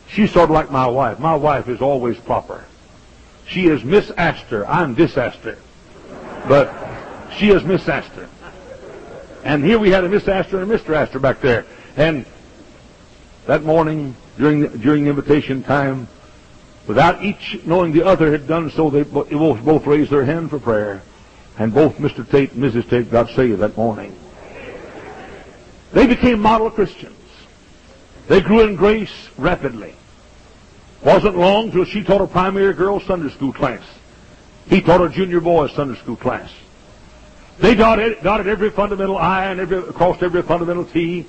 she's sort of like my wife. My wife is always proper. She is Miss Astor. I'm Disaster. But she is Miss Astor. And here we had a Miss Astor and a Mr. Astor back there. And that morning, during invitation time, without each knowing the other had done so, they both raised their hand for prayer. And both Mr. Tate and Mrs. Tate got saved that morning. They became model Christians. They grew in grace rapidly. Wasn't long till she taught a primary girls Sunday school class. He taught a junior boys Sunday school class. They dotted every fundamental I and crossed every fundamental T.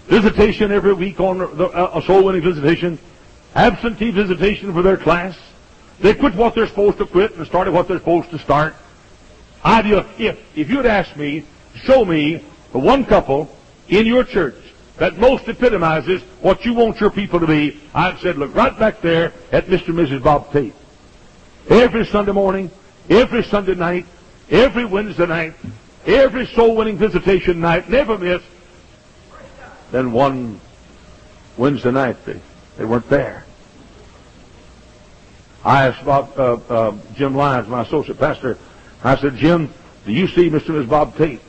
Visitation every week on a soul-winning visitation. Absentee visitation for their class. They quit what they're supposed to quit and started what they're supposed to start. If you had asked me, show me the one couple in your church that most epitomizes what you want your people to be, I'd said, look right back there at Mr. and Mrs. Bob Tate. Every Sunday morning, every Sunday night, every Wednesday night, every soul-winning visitation night, never miss. Then one Wednesday night, they weren't there. I asked about Jim Lyons, my associate pastor. I said, Jim, do you see Mr. and Mrs. Bob Tate?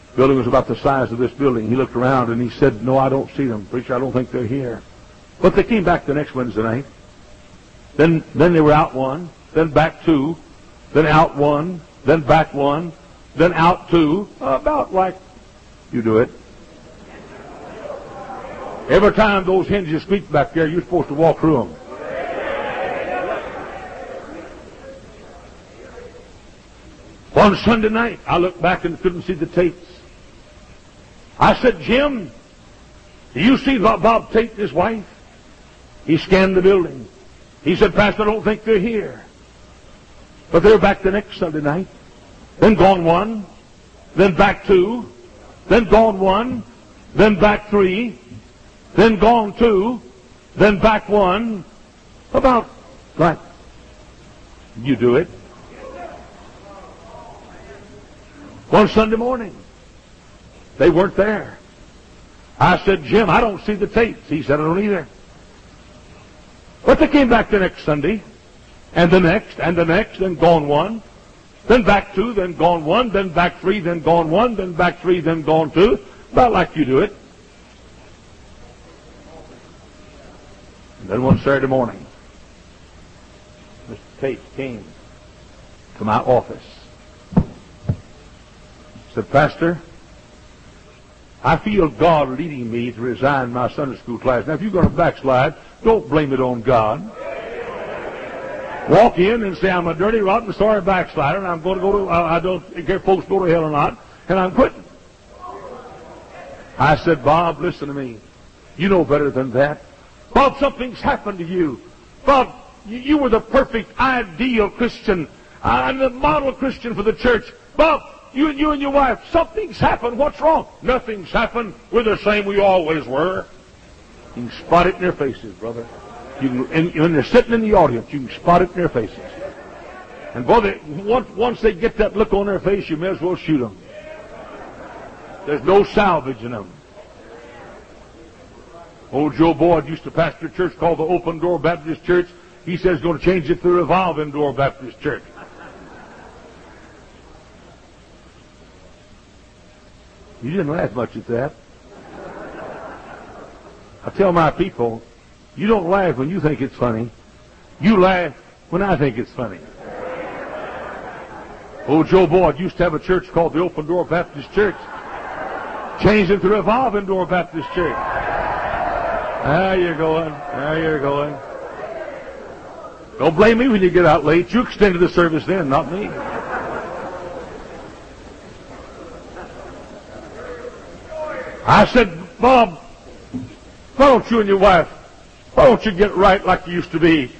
The building was about the size of this building. He looked around and he said, no, I don't see them. Preacher, I don't think they're here. But they came back the next Wednesday night. Then they were out one, then back two, then out one, then back one, then out two, about like you do it. Every time those hinges squeaked back there, you're supposed to walk through them. One Sunday night, I looked back and couldn't see the Tates. I said, Jim, do you see Bob Tate and his wife? He scanned the building. He said, Pastor, I don't think they're here. But they're back the next Sunday night. Then gone one. Then back two. Then gone one. Then back three. Then gone two. Then back one. About like you do it. One Sunday morning, they weren't there. I said, Jim, I don't see the tapes. He said, I don't either. But they came back the next Sunday, and the next, and the next, and gone one. Then back two, then gone one, then back three, then gone one, then back three, then gone two. About like you do it. And then one Saturday morning, Mr. Tate came to my office. Said, Pastor, I feel God leading me to resign my Sunday school class. Now, if you're going to backslide, don't blame it on God. Walk in and say, I'm a dirty, rotten, sorry backslider, and I'm going to go to, I don't care if folks go to hell or not, and I'm quitting. I said, Bob, listen to me. You know better than that. Bob, something's happened to you. Bob, you were the perfect, ideal Christian. I'm the model Christian for the church. Bob, you and your wife, something's happened. What's wrong? Nothing's happened. We're the same we always were. You can spot it in their faces, brother. And when they're sitting in the audience, you can spot it in their faces. And boy, once they get that look on their face, you may as well shoot them. There's no salvaging them. Old Joe Boyd used to pastor a church called the Open Door Baptist Church. He says he's going to change it to the Revolving Door Baptist Church. You didn't laugh much at that. I tell my people, you don't laugh when you think it's funny. You laugh when I think it's funny. Old Joe Boyd used to have a church called the Open Door Baptist Church. Changed it to the Revolving Door Baptist Church. There you're going. There you're going. Don't blame me when you get out late. You extended the service then, not me. I said, Bob, why don't you and your wife, why don't you get right like you used to be?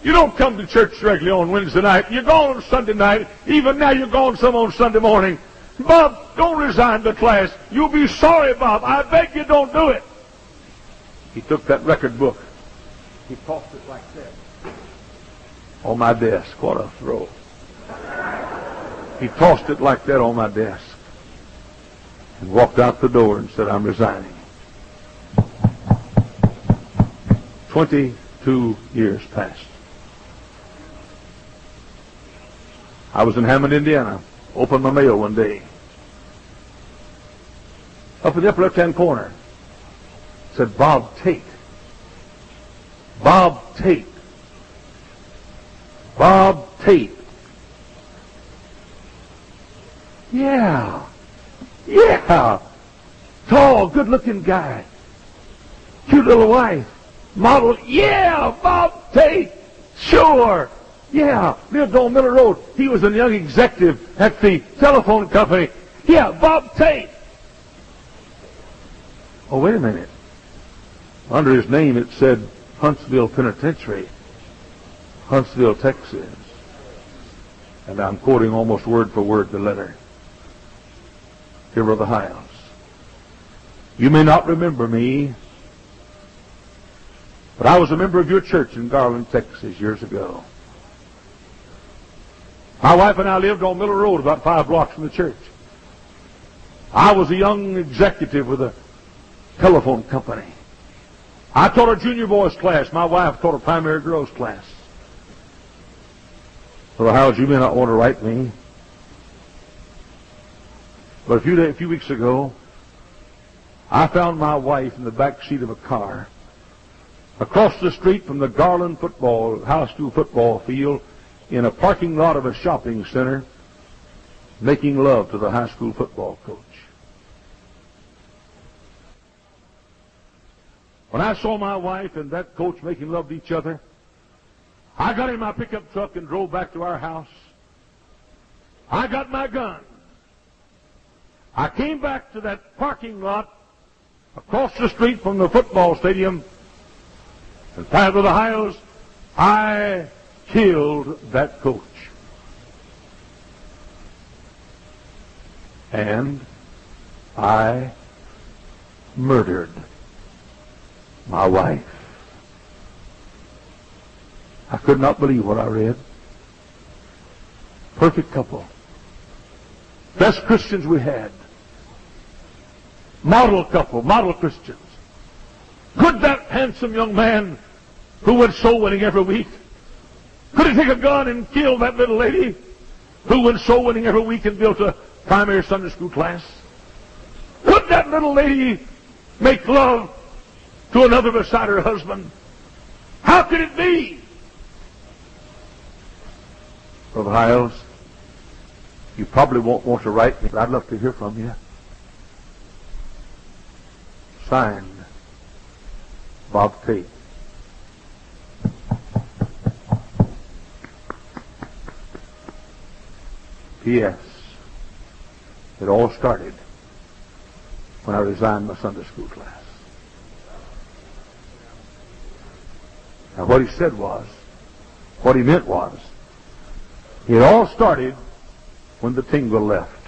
You don't come to church regularly on Wednesday night. You're gone on Sunday night. Even now you're gone some on Sunday morning. Bob, don't resign the class. You'll be sorry, Bob. I beg you don't do it. He took that record book. He tossed it like that on my desk. What a throw. He tossed it like that on my desk and walked out the door and said, I'm resigning. 22 years passed. I was in Hammond, Indiana. Opened my mail one day. Up in the upper left-hand corner, it said Bob Tate. Bob Tate. Bob Tate. Yeah. Yeah. Tall, good-looking guy. Cute little wife. Model. Yeah, Bob Tate. Sure. Yeah, lived on Miller Road. He was a young executive at the telephone company. Yeah, Bob Tate. Oh, wait a minute. Under his name it said Huntsville Penitentiary, Huntsville, Texas. And I'm quoting almost word for word the letter. Dear Brother Hyles, you may not remember me, but I was a member of your church in Garland, Texas years ago. My wife and I lived on Miller Road, about 5 blocks from the church. I was a young executive with a telephone company. I taught a junior boys class. My wife taught a primary girls class. Brother Hyles, you may not want to write me, but a few weeks ago, I found my wife in the back seat of a car across the street from the Garland high school football field in a parking lot of a shopping center, making love to the high school football coach. When I saw my wife and that coach making love to each other, I got in my pickup truck and drove back to our house. I got my gun. I came back to that parking lot across the street from the football stadium and found with the Hyles, I killed that coach. And I murdered my wife. I could not believe what I read. Perfect couple. Best Christians we had. Model couple, model Christians. Could that handsome young man who went soul winning every week, could he take a gun and kill that little lady who went soul winning every week and built a primary Sunday school class? Could that little lady make love to another beside her husband? How could it be? Brother Hyles, you probably won't want to write me, but I'd love to hear from you. Signed, Bob Tate. P.S. It all started when I resigned my Sunday school class. Now what he said was, what he meant was, it all started when the tingle left.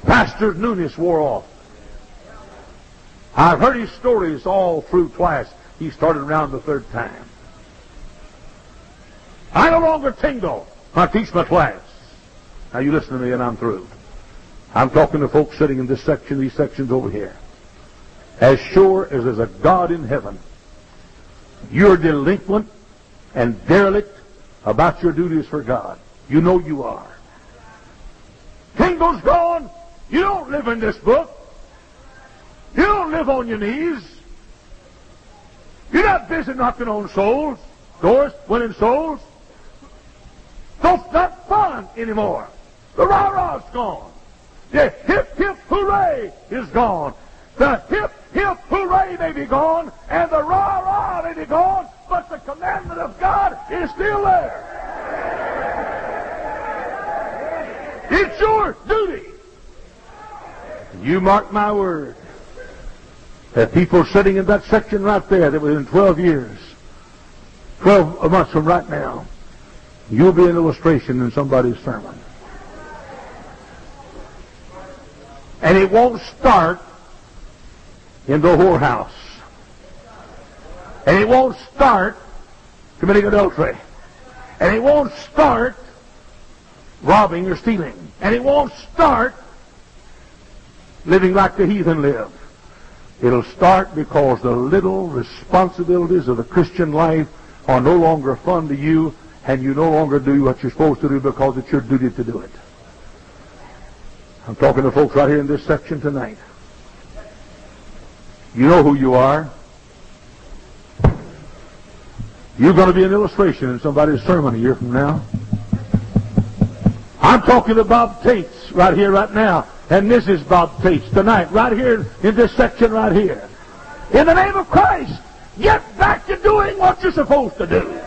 Pastor's newness wore off. I've heard his stories all through twice. He started around the third time. I no longer tingle when I teach my class. Now you listen to me and I'm through. I'm talking to folks sitting in this section, these sections over here. As sure as there's a God in heaven, you're delinquent and derelict about your duties for God. You know you are. Tingle's gone. You don't live in this book. You don't live on your knees. You're not busy knocking on souls, doors, winning souls. That's not fun anymore. The rah-rah's gone. The hip, hip, hooray is gone. The hip, hip, hooray may be gone, and the rah-rah may be gone, but the commandment of God is still there. It's your duty. You mark my word that people sitting in that section right there that within 12 years, 12 months from right now, you'll be an illustration in somebody's sermon. And it won't start in the whorehouse. And it won't start committing adultery. And it won't start robbing or stealing. And it won't start living like the heathen live. It'll start because the little responsibilities of the Christian life are no longer fun to you, and you no longer do what you're supposed to do because it's your duty to do it. I'm talking to folks right here in this section tonight. You know who you are. You're going to be an illustration in somebody's sermon a year from now. I'm talking to Bob Tate's right here, right now, and Mrs. Bob Tate's tonight, right here in this section right here. In the name of Christ, get back to doing what you're supposed to do.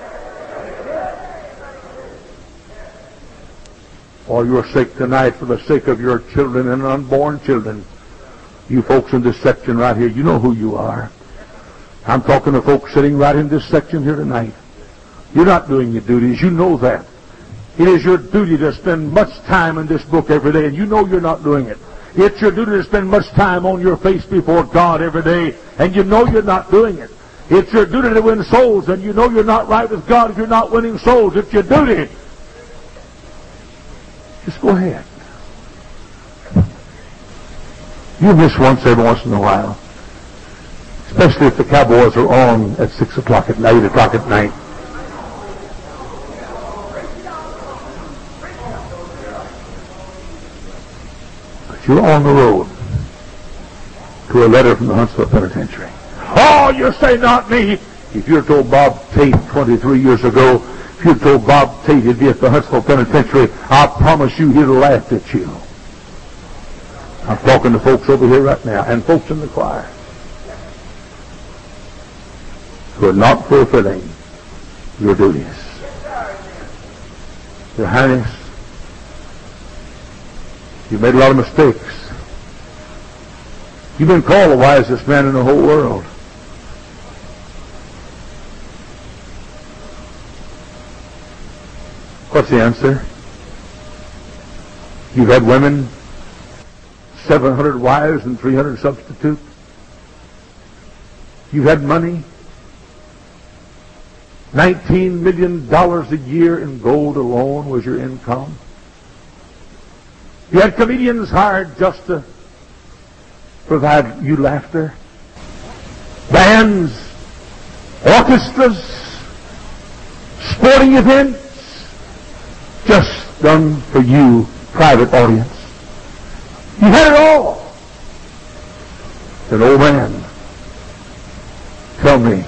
For your sake tonight, for the sake of your children and unborn children, you folks in this section right here, you know who you are. I'm talking to folks sitting right in this section here tonight. You're not doing your duties. You know that. It is your duty to spend much time in this book every day, and you know you're not doing it. It's your duty to spend much time on your face before God every day, and you know you're not doing it. It's your duty to win souls, and you know you're not right with God if you're not winning souls. It's your duty. Just go ahead. You miss once every once in a while, especially if the Cowboys are on at 6 o'clock at night, 8 o'clock at night. But you're on the road to a letter from the Huntsville Penitentiary. Oh, you say not me. If you'd told Bob Tate 23 years ago, if you'd told Bob Tate he'd be at the Huntsville Penitentiary, I promise you he'd have laughed at you. I'm talking to folks over here right now, and folks in the choir, who are not fulfilling your duties. Your Highness, You've made a lot of mistakes. You've been called the wisest man in the whole world. What's the answer? You've had women, 700 wives and 300 substitutes. You've had money, $19 million a year in gold alone was your income. You had comedians hired just to provide you laughter. Bands, orchestras, sporting events, just done for you, private audience. You had it all. An old man, tell me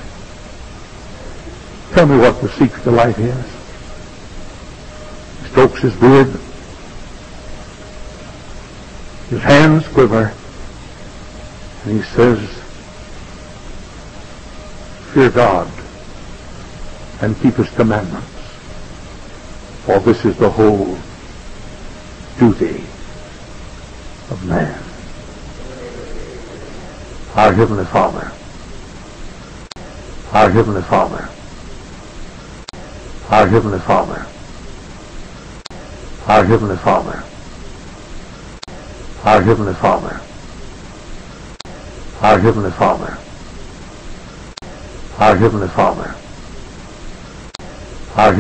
what the secret to life is. He strokes his beard. His hands quiver. And he says, fear God and keep his commandments. For this is the whole duty of man. Our Heavenly Father. Our Heavenly Father. Our Heavenly Father. Our Heavenly Father. Our Heavenly Father. Our Heavenly Father. Our Heavenly Father. Our